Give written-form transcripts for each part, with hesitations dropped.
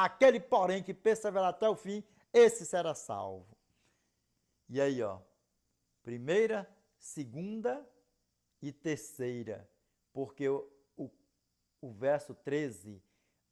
Aquele, porém, que perseverar até o fim, esse será salvo. E aí, ó, primeira, segunda e terceira, porque o verso 13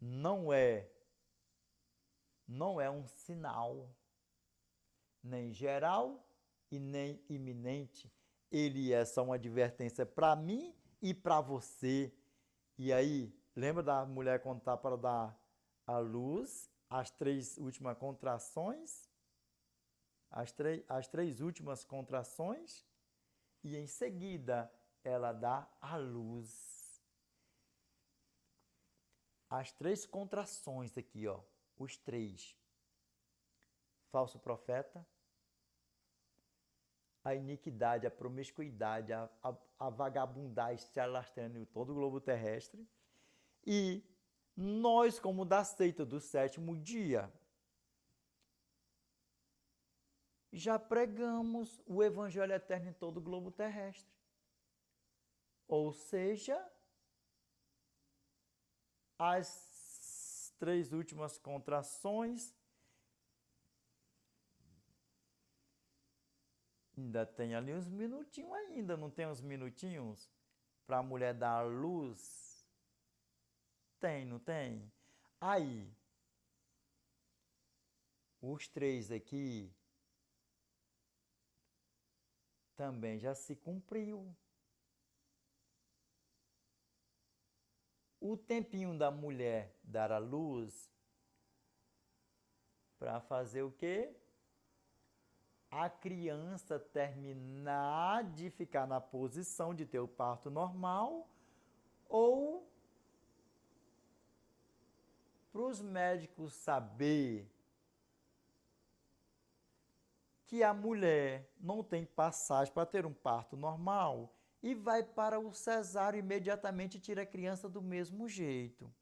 não é um sinal, nem geral e nem iminente. Ele é só uma advertência para mim e para você. E aí, lembra da mulher quando está para dar à luz, as três últimas contrações? As três últimas contrações? E em seguida ela dá à luz. As três contrações aqui, ó, os três. Falso profeta, a iniquidade, a promiscuidade, a vagabundagem se alastrando em todo o globo terrestre. E nós, como da seita do sétimo dia, já pregamos o evangelho eterno em todo o globo terrestre. Ou seja, as três últimas contrações ainda tem ali uns minutinhos ainda, não tem uns minutinhos para a mulher dar a luz? Tem, não tem? Aí, os três aqui também já se cumpriu. O tempinho da mulher dar a luz para fazer o quê? A criança terminar de ficar na posição de ter o parto normal ou para os médicos saber que a mulher não tem passagem para ter um parto normal e vai para o cesáreo imediatamente e tira a criança do mesmo jeito.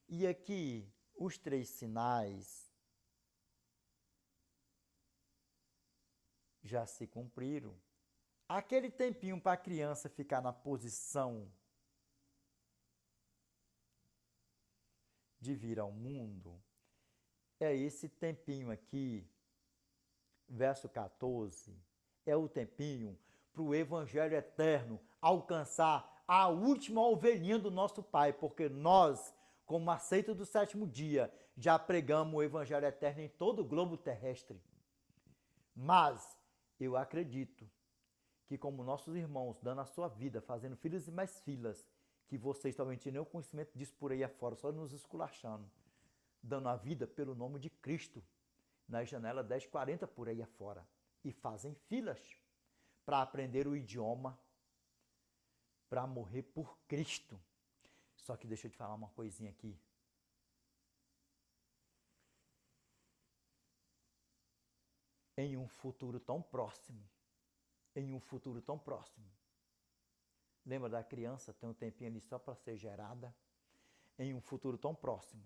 E aqui, os três sinais já se cumpriram. Aquele tempinho para a criança ficar na posição de vir ao mundo, é esse tempinho aqui, verso 14, é o tempinho para o evangelho eterno alcançar a última ovelhinha do nosso Pai, porque nós, como a seita do sétimo dia, já pregamos o evangelho eterno em todo o globo terrestre. Mas eu acredito que, como nossos irmãos dando a sua vida, fazendo filhas e mais filhas, que vocês talvez tenham nenhum conhecimento disso por aí afora, só nos esculachando, dando a vida pelo nome de Cristo, na janela 1040 por aí afora, e fazem filas para aprender o idioma, para morrer por Cristo. Só que deixa eu te falar uma coisinha aqui. Em um futuro tão próximo, lembra da criança, tem um tempinho ali só para ser gerada? Em um futuro tão próximo,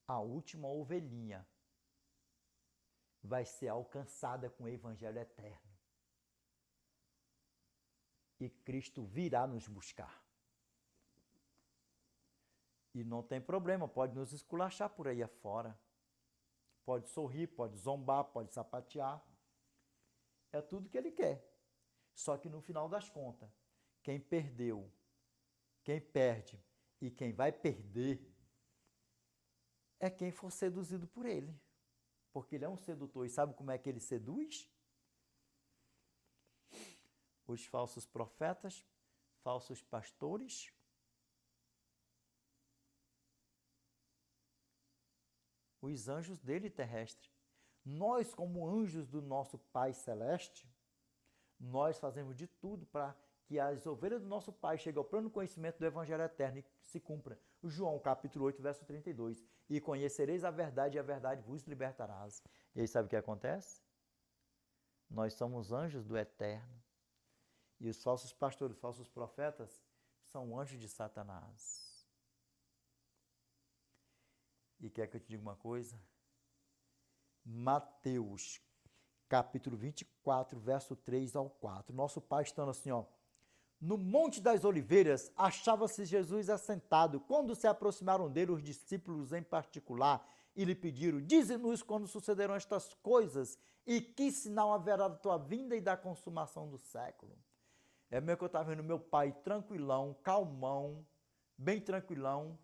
a última ovelhinha vai ser alcançada com o evangelho eterno. E Cristo virá nos buscar. E não tem problema, pode nos esculachar por aí afora. Pode sorrir, pode zombar, pode sapatear. É tudo que ele quer. Só que no final das contas, quem perdeu, quem perde e quem vai perder é quem for seduzido por ele. Porque ele é um sedutor. E sabe como é que ele seduz? Os falsos profetas, falsos pastores, os anjos dele terrestre. Nós, como anjos do nosso Pai Celeste, nós fazemos de tudo para que as ovelhas do nosso Pai cheguem ao pleno conhecimento do Evangelho Eterno e se cumpra. João capítulo 8, verso 32. E conhecereis a verdade e a verdade vos libertarás. E aí sabe o que acontece? Nós somos anjos do Eterno. E os falsos pastores, os falsos profetas, são anjos de Satanás. E quer que eu te diga uma coisa? Mateus, capítulo 24, verso 3 ao 4. Nosso Pai estando assim, ó, No Monte das Oliveiras, achava-se Jesus assentado. Quando se aproximaram dele os discípulos em particular e lhe pediram: dize-nos quando sucederão estas coisas e que sinal haverá da tua vinda e da consumação do século. É mesmo que eu estava vendo meu pai tranquilão, calmão, bem tranquilão.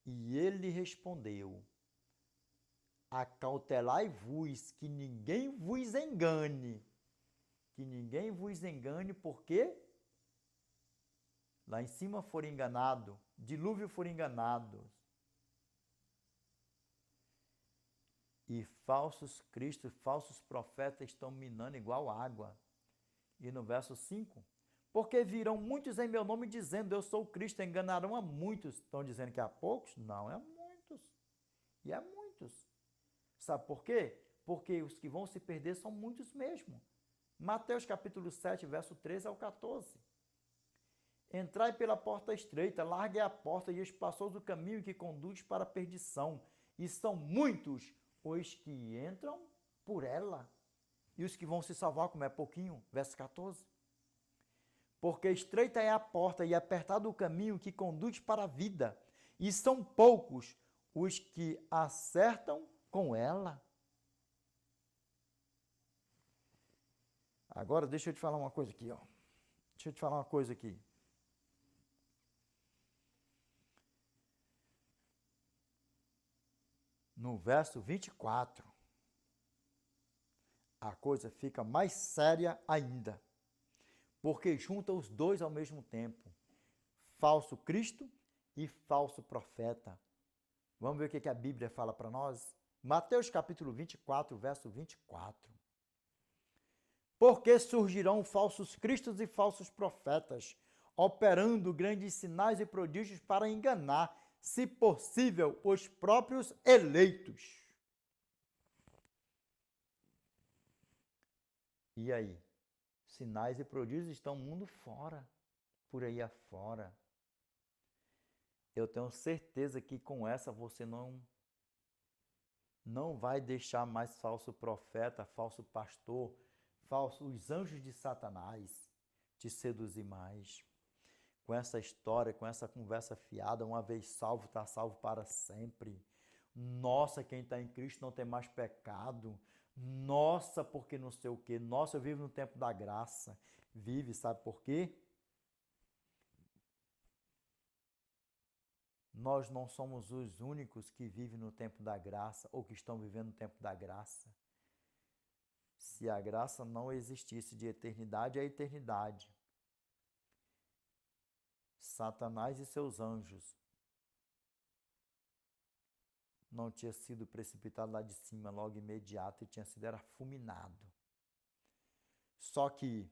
E ele respondeu: acautelai-vos, que ninguém vos engane. Que ninguém vos engane, porque lá em cima foram enganados, dilúvio foram enganados. E falsos cristos, falsos profetas estão minando igual água. E no verso 5, porque virão muitos em meu nome dizendo, eu sou o Cristo, enganarão a muitos. Estão dizendo que há poucos? Não, é muitos. E é muitos. Sabe por quê? Porque os que vão se perder são muitos mesmo. Mateus capítulo 7, verso 13 ao 14. Entrai pela porta estreita, largue a porta e espaçoso o caminho que conduz para a perdição. E são muitos os que entram por ela. E os que vão se salvar, como é pouquinho, verso 14. Porque estreita é a porta e apertado o caminho que conduz para a vida. E são poucos os que acertam com ela. Agora, deixa eu te falar uma coisa aqui, ó. Deixa eu te falar uma coisa aqui. No verso 24, a coisa fica mais séria ainda, porque junta os dois ao mesmo tempo, falso Cristo e falso profeta. Vamos ver o que a Bíblia fala para nós? Mateus capítulo 24, verso 24. Porque surgirão falsos cristos e falsos profetas, operando grandes sinais e prodígios para enganar, se possível, os próprios eleitos. E aí? Sinais e prodígios estão mundo fora, por aí afora. Eu tenho certeza que com essa você não vai deixar mais falso profeta, falso pastor, os anjos de Satanás te seduzir mais. Com essa história, com essa conversa fiada, uma vez salvo, está salvo para sempre. Nossa, quem está em Cristo não tem mais pecado. Nossa, porque não sei o quê. Nossa, eu vivo no tempo da graça. Vive, sabe por quê? Nós não somos os únicos que vivem no tempo da graça ou que estão vivendo no tempo da graça. Se a graça não existisse de eternidade a eternidade, Satanás e seus anjos não tinha sido precipitado lá de cima logo imediato e tinha sido fulminado. Só que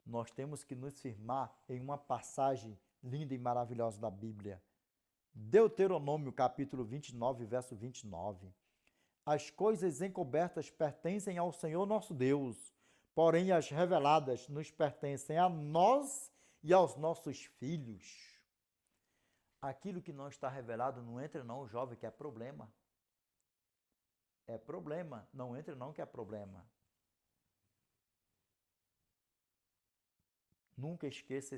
nós temos que nos firmar em uma passagem linda e maravilhosa da Bíblia. Deuteronômio capítulo 29, verso 29. As coisas encobertas pertencem ao Senhor nosso Deus, porém as reveladas nos pertencem a nós e aos nossos filhos. Aquilo que não está revelado não entra não, jovem, que é problema. É problema, não entra não que é problema. Nunca esqueça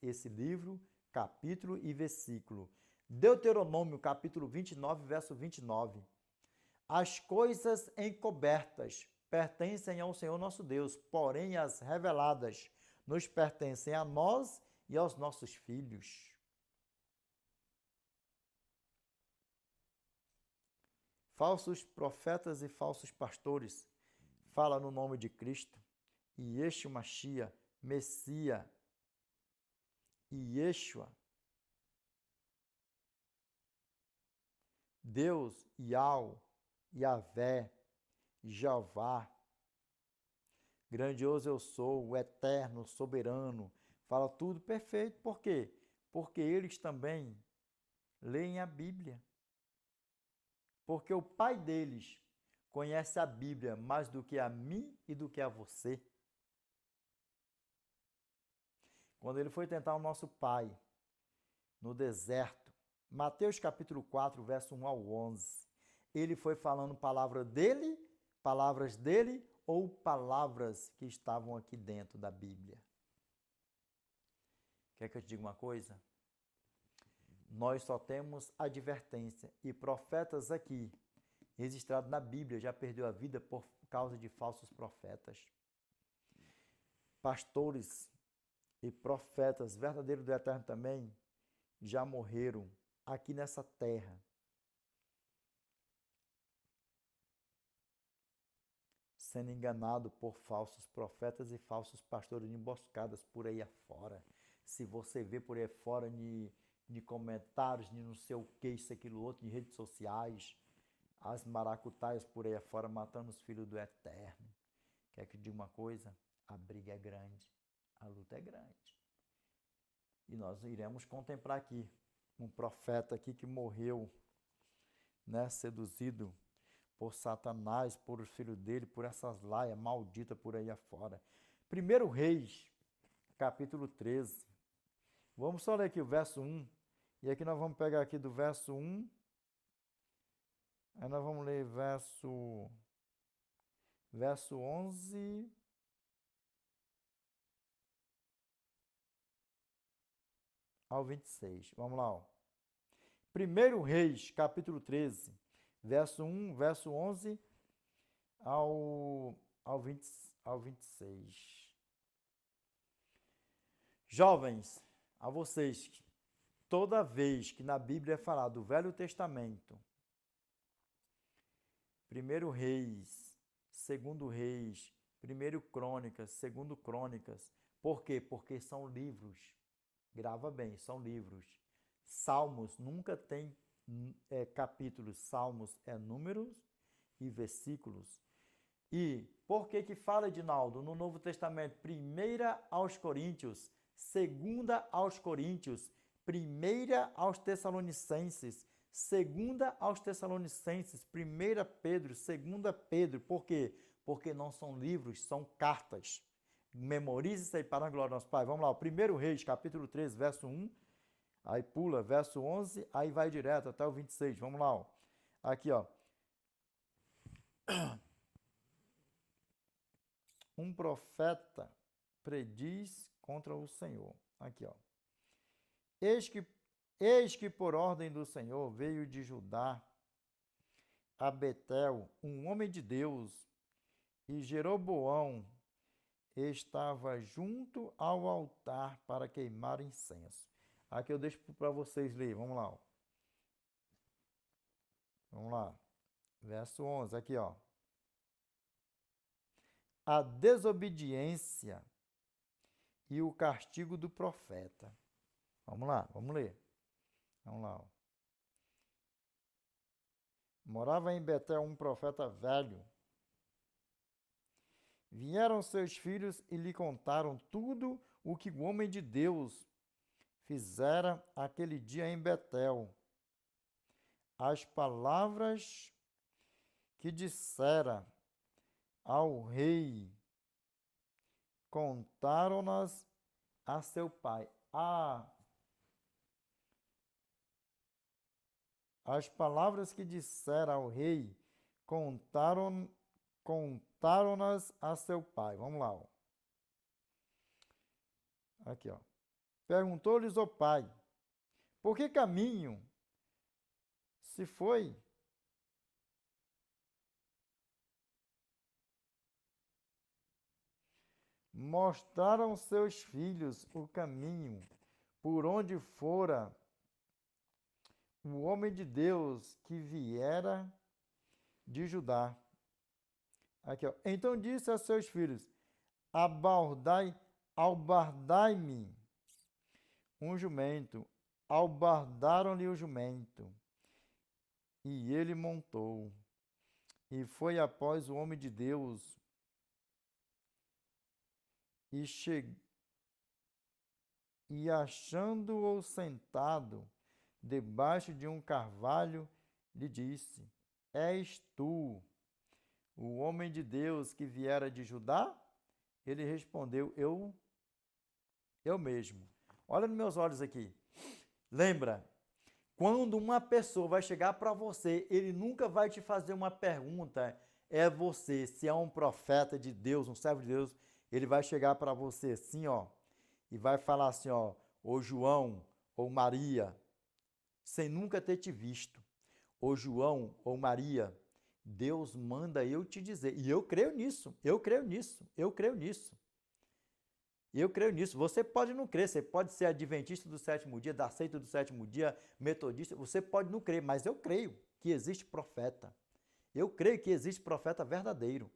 esse livro, capítulo e versículo. Deuteronômio capítulo 29, verso 29. As coisas encobertas pertencem ao Senhor nosso Deus, porém as reveladas nos pertencem a nós e aos nossos filhos. Falsos profetas e falsos pastores falam no nome de Cristo, e Yeshua Mashiach, Messias, e Yeshua, Deus, Yahweh, Yahvé, Jeová, grandioso eu sou, o eterno, o soberano, fala tudo perfeito. Por quê? Porque eles também leem a Bíblia. Porque o pai deles conhece a Bíblia mais do que a mim e do que a você. Quando ele foi tentar o nosso pai no deserto, Mateus capítulo 4, verso 1 ao 11, ele foi falando palavras dele ou palavras que estavam aqui dentro da Bíblia? Quer que eu te diga uma coisa? Nós só temos advertência e profetas aqui, registrado na Bíblia, já perdeu a vida por causa de falsos profetas. Pastores e profetas verdadeiros do Eterno também já morreram aqui nessa terra, sendo enganado por falsos profetas e falsos pastores emboscadas por aí afora. Se você vê por aí fora de comentários, de não sei o que, isso, aquilo, outro, em redes sociais, as maracutaias por aí afora matando os filhos do Eterno. Quer que eu diga uma coisa? A briga é grande, a luta é grande. E nós iremos contemplar aqui um profeta aqui que morreu, né, seduzido por Satanás, por os filhos dele, por essas laias malditas por aí afora. 1 Reis, capítulo 13. Vamos só ler aqui o verso 1. E aqui nós vamos pegar aqui do verso 1. Aí nós vamos ler verso 11 ao 26. Vamos lá, ó. 1 Reis, capítulo 13, verso 1, verso 11 ao 26. Jovens, a vocês, toda vez que na Bíblia é falado do Velho Testamento, 1 Reis, 2 Reis, 1 Crônicas, 2 Crônicas, por quê? Porque são livros. Grava bem, são livros. Salmos nunca tem capítulos, Salmos é números e versículos. E por que que fala, Edinaldo, no Novo Testamento? 1 aos Coríntios, 2 aos Coríntios, 1 aos Tessalonicenses, 2 aos Tessalonicenses, 1 Pedro, 2 Pedro. Por quê? Porque não são livros, são cartas. Memorize isso aí para a glória do nosso Pai. Vamos lá, 1 Reis, capítulo 13, verso 1. Aí pula, verso 11, aí vai direto até o 26. Vamos lá, ó. Aqui, ó. Um profeta prediz contra o Senhor. Aqui, ó. Eis que por ordem do Senhor veio de Judá a Betel um homem de Deus, e Jeroboão estava junto ao altar para queimar incenso. Aqui eu deixo para vocês ler. Vamos lá, ó. Vamos lá. Verso 11, aqui, ó. A desobediência e o castigo do profeta. Vamos lá, vamos ler. Vamos lá, ó. Morava em Betel um profeta velho. Vieram seus filhos e lhe contaram tudo o que o homem de Deus fizera aquele dia em Betel. As palavras que dissera ao rei, contaram-nas a seu pai. As palavras que dissera ao rei, contaram-nas a seu pai. Vamos lá, ó. Aqui, ó. Perguntou-lhes o pai, por que caminho se foi? Mostraram seus filhos o caminho por onde fora o homem de Deus que viera de Judá. Aqui, ó. Então disse a seus filhos, albardai-me um jumento. Albardaram-lhe o jumento, e ele montou, e foi após o homem de Deus, e achando-o sentado debaixo de um carvalho, lhe disse, és tu o homem de Deus que viera de Judá? Ele respondeu, eu mesmo. Olha nos meus olhos aqui. Lembra, quando uma pessoa vai chegar para você, ele nunca vai te fazer uma pergunta, é você, se é um profeta de Deus, um servo de Deus, ele vai chegar para você assim, ó, e vai falar assim, ó, ou João, ou Maria, sem nunca ter te visto, ou João, ou Maria, Deus manda eu te dizer. E eu creio nisso, eu creio nisso, eu creio nisso. Eu creio nisso. Você pode não crer, você pode ser adventista do sétimo dia, da seita do sétimo dia, metodista, você pode não crer, mas eu creio que existe profeta. Eu creio que existe profeta verdadeiro.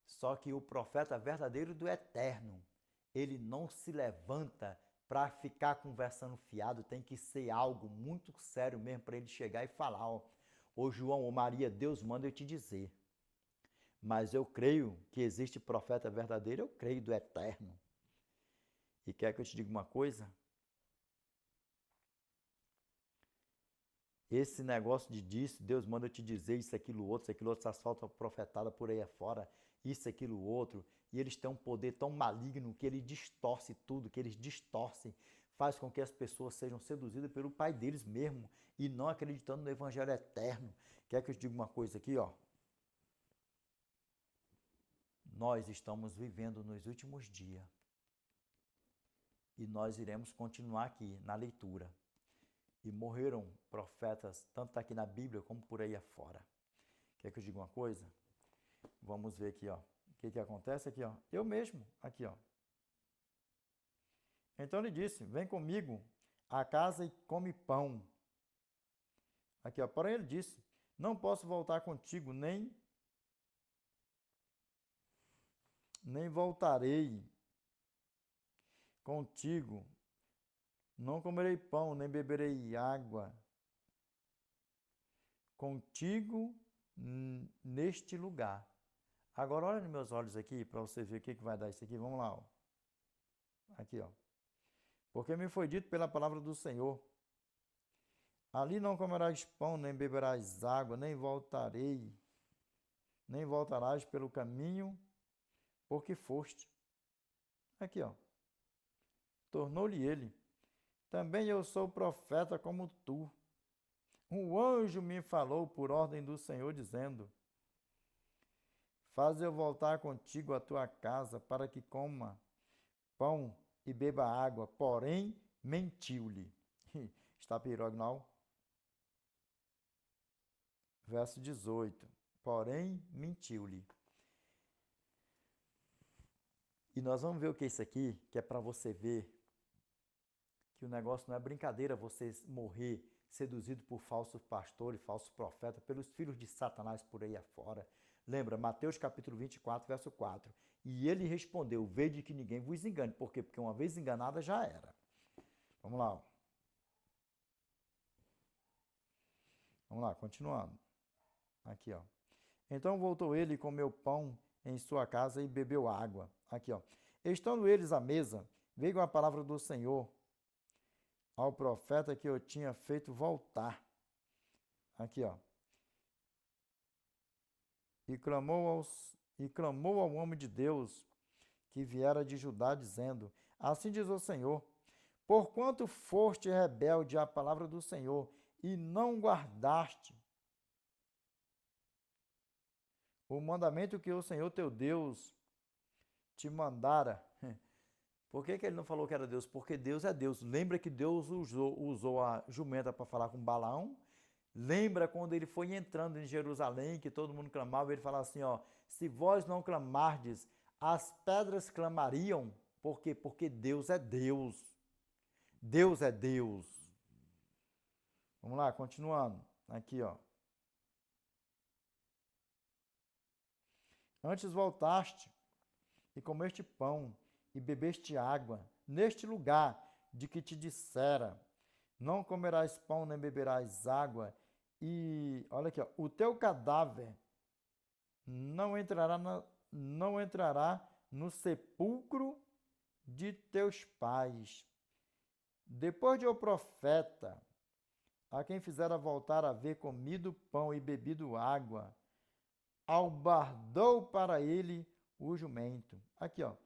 Só que o profeta verdadeiro do eterno, ele não se levanta para ficar conversando fiado, tem que ser algo muito sério mesmo para ele chegar e falar, ó, ô João, ô Maria, Deus manda eu te dizer. Mas eu creio que existe profeta verdadeiro, eu creio do eterno. E quer que eu te diga uma coisa? Esse negócio de disso, Deus manda eu te dizer isso, aquilo, outro, essas faltas profetadas por aí afora, isso, aquilo, outro, e eles têm um poder tão maligno que ele distorce tudo, que eles distorcem, faz com que as pessoas sejam seduzidas pelo pai deles mesmo e não acreditando no evangelho eterno. Quer que eu te diga uma coisa aqui, ó? Nós estamos vivendo nos últimos dias e nós iremos continuar aqui na leitura. E morreram profetas, tanto aqui na Bíblia como por aí afora. Quer que eu diga uma coisa? Vamos ver aqui, ó. O que acontece aqui, ó? Eu mesmo, aqui, ó. Então ele disse, vem comigo à casa e come pão. Aqui, ó. Porém ele disse, não posso voltar contigo, nem voltarei contigo. Não comerei pão, nem beberei água contigo neste lugar. Agora olha nos meus olhos aqui para você ver o que vai dar isso aqui. Vamos lá, ó. Aqui, ó. Porque me foi dito pela palavra do Senhor, ali não comerás pão, nem beberás água, nem voltarás pelo caminho porque foste. Aqui, ó. Tornou-lhe ele, também eu sou profeta como tu. Um anjo me falou por ordem do Senhor, dizendo, faz eu voltar contigo à tua casa, para que coma pão e beba água, porém mentiu-lhe. Está pirognal? Verso 18. Porém mentiu-lhe. E nós vamos ver o que é isso aqui, que é para você ver que o negócio não é brincadeira você morrer seduzido por falsos pastores, falsos profetas, pelos filhos de Satanás por aí afora. Lembra, Mateus capítulo 24, verso 4. E ele respondeu, vede que ninguém vos engane. Por quê? Porque uma vez enganada já era. Vamos lá. Ó. Vamos lá, continuando. Aqui, ó. Então voltou ele e comeu pão em sua casa e bebeu água. Aqui, ó. Estando eles à mesa, veio a palavra do Senhor ao profeta que eu tinha feito voltar. Aqui, ó. E clamou ao homem de Deus que viera de Judá, dizendo, assim diz o Senhor, porquanto foste rebelde à palavra do Senhor e não guardaste o mandamento que o Senhor teu Deus te mandara. Por que ele não falou que era Deus? Porque Deus é Deus. Lembra que Deus usou a jumenta para falar com Balaão? Lembra quando ele foi entrando em Jerusalém, que todo mundo clamava, ele falava assim, ó, se vós não clamardes, as pedras clamariam. Por quê? Porque Deus é Deus. Deus é Deus. Vamos lá, continuando. Aqui, ó. Antes voltaste e comeste pão e bebeste água neste lugar de que te dissera, não comerás pão nem beberás água, e olha aqui, ó, o teu cadáver não entrará no sepulcro de teus pais. Depois de o profeta, a quem fizera voltar a ver comido pão e bebido água, albardou para ele o jumento. Aqui, ó.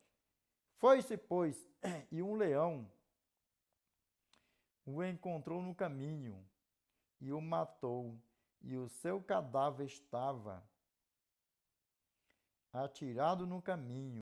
Foi-se, pois, e um leão o encontrou no caminho e o matou, e o seu cadáver estava atirado no caminho.